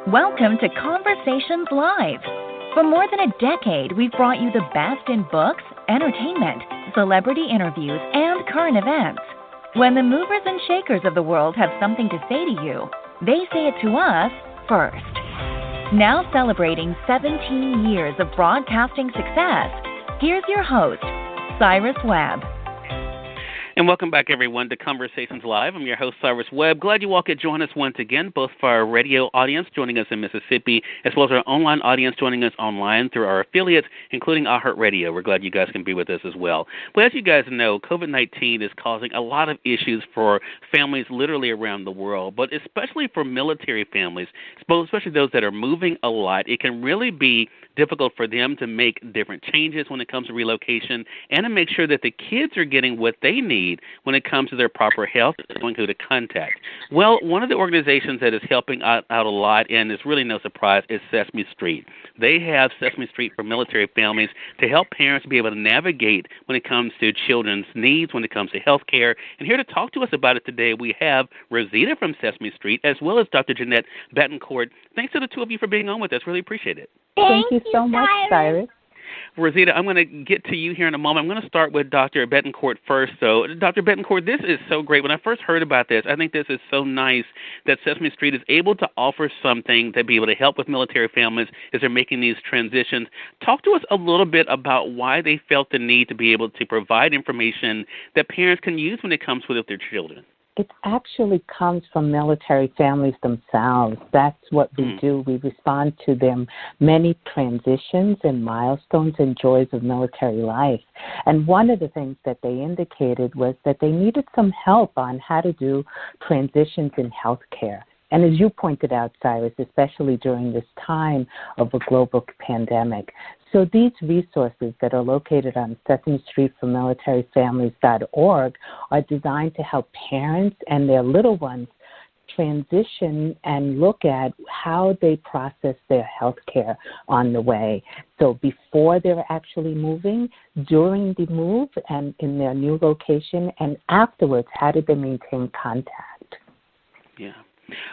Welcome to Conversations Live. For more than a decade, we've brought you the best in books, entertainment, celebrity interviews, and current events. When the movers and shakers of the world have something to say to you, they say it to us first. Now celebrating 17 years of broadcasting success, here's your host, Cyrus Webb. And welcome back, everyone, to Conversations Live. I'm your host, Cyrus Webb. Glad you all could join us once again, both for our radio audience joining us in Mississippi, as well as our online audience joining us online through our affiliates, including iHeartRadio. We're glad you guys can be with us as well. Well, as you guys know, COVID-19 is causing a lot of issues for families literally around the world, but especially for military families, especially those that are moving a lot. It can really be difficult for them to make different changes when it comes to relocation and to make sure that the kids are getting what they need when it comes to their proper health, knowing who to contact. Well, one of the organizations that is helping out a lot, and it's really no surprise, is Sesame Street. They have Sesame Street for military families to help parents be able to navigate when it comes to children's needs, when it comes to health care. And here to talk to us about it today, we have Rosita from Sesame Street, as well as Dr. Jeanette Betancourt. Thanks to the two of you for being on with us. Really appreciate it. Thank you so much, Cyrus. Rosita, I'm going to get to you here in a moment. I'm going to start with Dr. Betancourt first. So, Dr. Betancourt, this is so great. When I first heard about this, I think this is so nice that Sesame Street is able to offer something to be able to help with military families as they're making these transitions. Talk to us a little bit about why they felt the need to be able to provide information that parents can use when it comes with their children. It actually comes from military families themselves. That's what we do. We respond to their many transitions and milestones and joys of military life. And one of the things that they indicated was that they needed some help on how to do transitions in healthcare. And as you pointed out, Cyrus, especially during this time of a global pandemic. So these resources that are located on Sesame Street for militaryfamilies.org are designed to help parents and their little ones transition and look at how they process their health care on the way. So before they're actually moving, during the move and in their new location, and afterwards, how do they maintain contact? Yeah.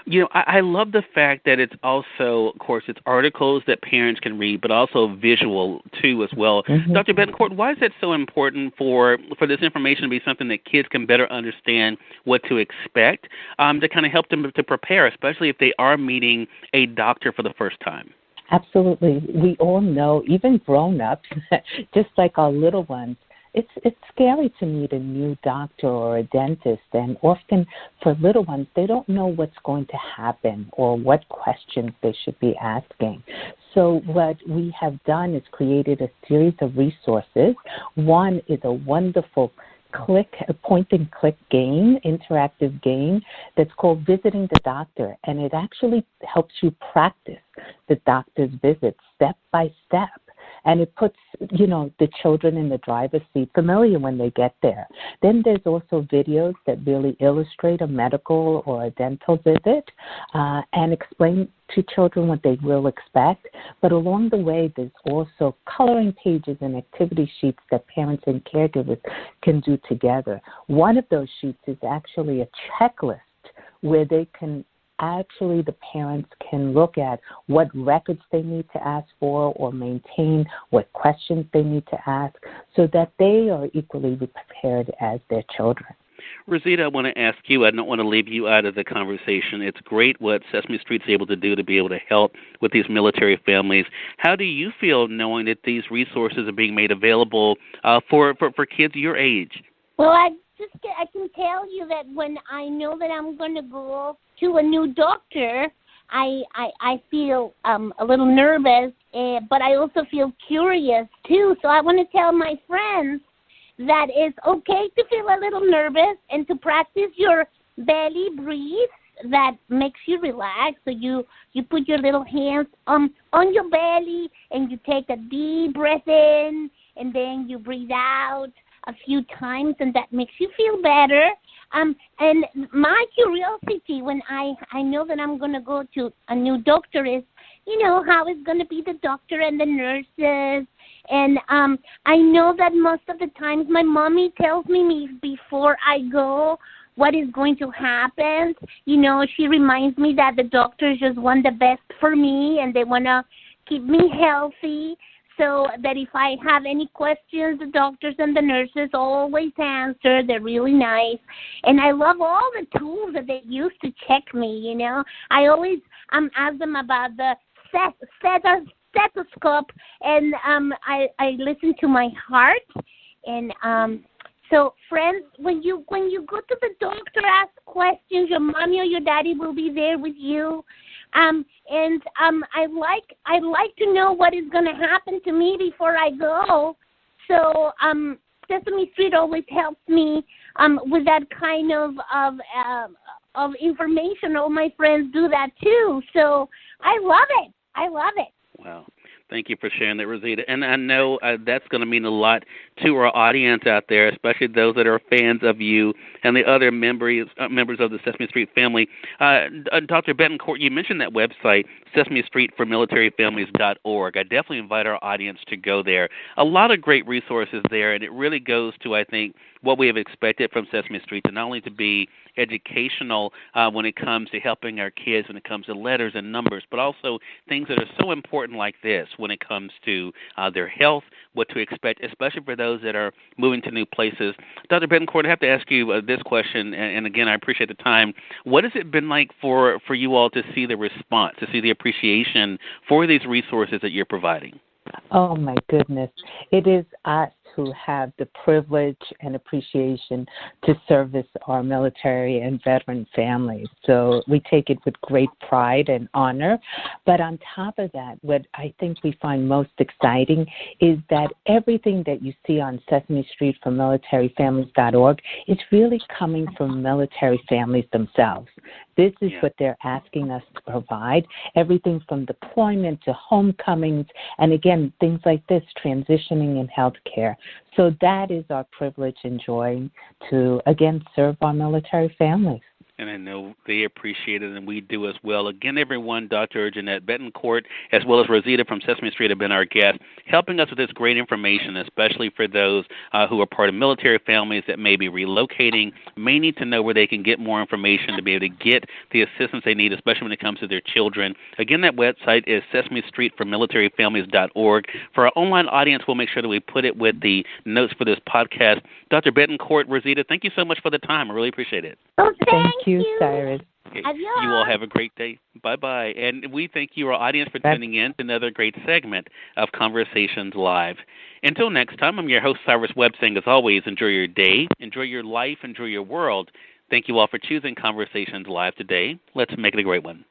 You know, I love the fact that it's also, of course, it's articles that parents can read, but also visual, too, as well. Mm-hmm. Dr. Betancourt, why is that so important for this information to be something that kids can better understand what to expect, to kind of help them to prepare, especially if they are meeting a doctor for the first time? Absolutely. We all know, even grown-ups, just like our little ones, it's scary to meet a new doctor or a dentist, and often for little ones, they don't know what's going to happen or what questions they should be asking. So what we have done is created a series of resources. One is a wonderful point-and-click game, interactive game that's called Visiting the Doctor, and it actually helps you practice the doctor's visit step by step. And it puts, the children in the driver's seat familiar when they get there. Then there's also videos that really illustrate a medical or a dental visit and explain to children what they will expect. But along the way, there's also coloring pages and activity sheets that parents and caregivers can do together. One of those sheets is actually a checklist where they can the parents can look at what records they need to ask for or maintain, what questions they need to ask, so that they are equally prepared as their children. Rosita, I want to ask you, I don't want to leave you out of the conversation. It's great what Sesame Street's able to do to be able to help with these military families. How do you feel knowing that these resources are being made available for kids your age? Well, I can tell you that when I know that I'm going to go to a new doctor, I feel a little nervous, but I also feel curious too. So I want to tell my friends that it's okay to feel a little nervous and to practice your belly breathe that makes you relax. So you put your little hands on your belly and you take a deep breath in and then you breathe out a few times, and that makes you feel better. And my curiosity when I know that I'm going to go to a new doctor is, how it's going to be the doctor and the nurses. And I know that most of the times my mommy tells me before I go what is going to happen. You know, she reminds me that the doctors just want the best for me and they want to keep me healthy. So that if I have any questions, the doctors and the nurses always answer. They're really nice. And I love all the tools that they use to check me, you know. I always ask them about the stethoscope, and I listen to my heart. And so, friends, when you go to the doctor, ask questions. Your mommy or your daddy will be there with you. I like to know what is going to happen to me before I go. So Sesame Street always helps me with that kind of information. All my friends do that too. So I love it. Wow. Thank you for sharing that, Rosita. And I know that's going to mean a lot to our audience out there, especially those that are fans of you and the other members of the Sesame Street family. Dr. Betancourt, you mentioned that website, SesameStreetForMilitaryFamilies.org. I definitely invite our audience to go there. A lot of great resources there, and it really goes to, I think, what we have expected from Sesame Street, to not only to be educational when it comes to helping our kids, when it comes to letters and numbers, but also things that are so important like this when it comes to their health, what to expect, especially for those that are moving to new places. Dr. Betancourt, I have to ask you this question, and again, I appreciate the time. What has it been like for you all to see the response, to see the appreciation for these resources that you're providing? Oh, my goodness. It is us who have the privilege and appreciation to service our military and veteran families. So we take it with great pride and honor. But on top of that, what I think we find most exciting is that everything that you see on Sesame Street for MilitaryFamilies.org is really coming from military families themselves. This is what they're asking us to provide, everything from deployment to homecomings, and again, things like this, transitioning in healthcare. So that is our privilege and joy to, again, serve our military families. And I know they appreciate it, and we do as well. Again, everyone, Dr. Jeanette Betancourt, as well as Rosita from Sesame Street, have been our guests, helping us with this great information, especially for those who are part of military families that may be relocating, may need to know where they can get more information to be able to get the assistance they need, especially when it comes to their children. Again, that website is Sesame Street for MilitaryFamilies.org. For our online audience, we'll make sure that we put it with the notes for this podcast. Dr. Betancourt, Rosita, thank you so much for the time. I really appreciate it. Oh, thank you, Cyrus. Okay. You all have a great day. Bye-bye. And we thank you, our audience, for tuning in to another great segment of Conversations Live. Until next time, I'm your host, Cyrus Webb, saying, as always, enjoy your day, enjoy your life, enjoy your world. Thank you all for choosing Conversations Live today. Let's make it a great one.